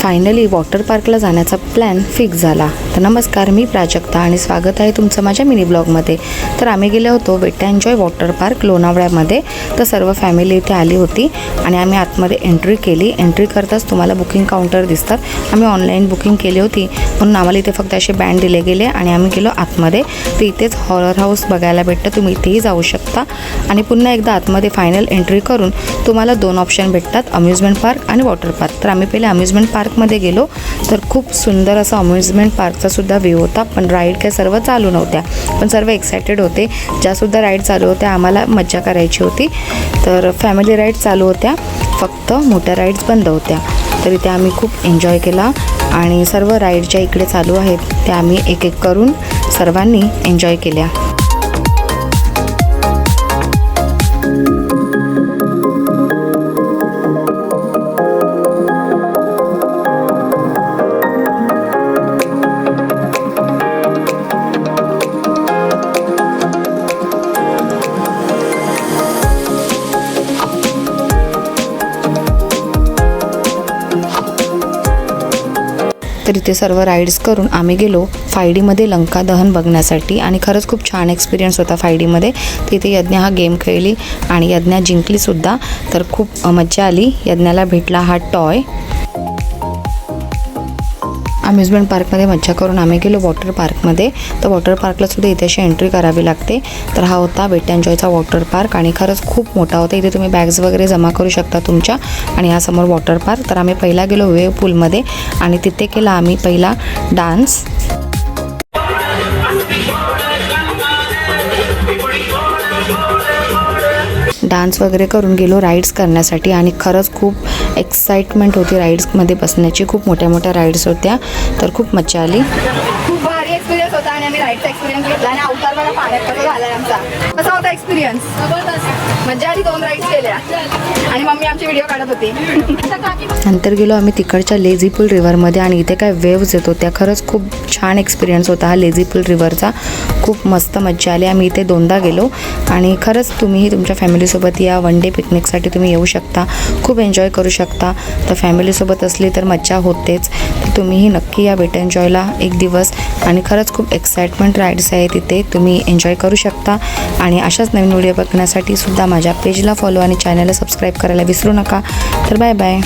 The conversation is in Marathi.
फायनली वॉटर पार्कला जाण्याचा प्लॅन फिक्स झाला। तर नमस्कार, मी प्राजक्ता आणि स्वागत आहे तुमचं माझ्या मिनी ब्लॉगमध्ये। तर आम्ही गेलो होतो वेट एन्जॉय वॉटर पार्क लोणावळ्यामध्ये। तर सर्व फॅमिली इथे आली होती आणि आम्ही आतमध्ये एंट्री केली। एंट्री करताच तुम्हाला बुकिंग काउंटर दिसतात। आम्ही ऑनलाईन बुकिंग केली होती म्हणून आम्हाला इथे फक्त असे बँड दिले गेले आणि आम्ही गेलो आतमध्ये। तर इथेच हॉरर हाऊस बघायला भेटतं, तुम्ही इथेही जाऊ शकता। आणि पुन्हा एकदा आतमध्ये फायनल एंट्री करून तुम्हाला दोन ऑप्शन भेटतात, अम्युजमेंट पार्क आणि वॉटर पार्क। तर आम्ही पहिले अम्युजमेंट पार्कमध्ये गेलो तर खूप सुंदर असा अम्युजमेंट पार्कचा सुद्धा व्ह्यू होता। पण राईड काय सर्व चालू नव्हत्या, पण सर्व एक्सायटेड होते। ज्यासुद्धा राईड चालू होत्या आम्हाला मज्जा करायची होती। तर फॅमिली राईड चालू होत्या, फक्त मोठ्या राईड्स बंद होत्या। तर इथे आम्ही खूप एन्जॉय केला आणि सर्व राईड ज्या इकडे चालू आहेत त्या आम्ही एक एक करून सर्वांनी एन्जॉय केल्या। तर इथे सर्व राईड्स करून आम्ही गेलो 5Dमध्ये लंका दहन बघण्यासाठी आणि खरंच खूप छान एक्सपिरियन्स होता 5Dमध्ये। तिथे यज्ञा हा गेम खेळली आणि यज्ञा जिंकलीसुद्धा। तर खूप मज्जा आली। यज्ञाला भेटला हा टॉय। अम्युजमेंट पार्कमध्ये मज्जा करून आम्ही गेलो वॉटर पार्कमध्ये। तर वॉटर पार्कला सुद्धा इथे अशी एंट्री करावी लागते। तर हा होता वेट एन्जॉयचा वॉटर पार्क आणि खरंच खूप मोठा होता। इथे तुम्ही बॅग्स वगैरे जमा करू शकता तुमच्या। आणि हा समोर वॉटर पार्क। तर आम्ही पहिला गेलो वेव पूलमध्ये आणि तिथे केला आम्ही पहिला डान्स। डान्स वगैरे करून गेलो राईड्स करण्यासाठी आणि खरंच खूप एक्साइटमेंट होती राईड्समध्ये बसण्याची। खूप मोठ्या मोठ्या राईड्स होत्या, तर खूप मजा आली। खूप भारी एक्सपिरियन्स होता आणि आम्ही राईडचा एक्सपिरियन्स घेतला आणि अवतार मला पाण्यात कसं झालाय आमचा। कसा होता एक्सपिरियन्स? मजा आली, 2 राईड्स केल्या आणि मम्मी आमची व्हिडिओ काढत होती। नंतर गेलो आम्ही तिकडच्या लेझी पूल रिव्हरमध्ये आणि इथे काय वेव्हज येत होत्या। खरंच खूप छान एक्सपिरियन्स होता हा लेझी पूल रिव्हरचा। खूप मस्त मजा आली। आम्ही इथे 2दा गेलो आणि खरंच तुम्हीही तुमच्या फॅमिलीसोबत या। वन डे पिकनिकसाठी तुम्ही येऊ शकता, खूप एन्जॉय करू शकता। तर फॅमिलीसोबत असली तर मज्जा होतेच। तर तुम्हीही नक्की या वेट एन्जॉयला एक दिवस। आणि खरंच खूप एक्साइटमेंट राईड्स आहेत तिथे, तुम्ही एन्जॉय करू शकता। आणि अशाच नवीन व्हिडिओ बघण्यासाठी सुद्धा माझ्या पेजला फॉलो आणि चॅनलला सबस्क्राईब करायला विसरू नका। तर बाय बाय।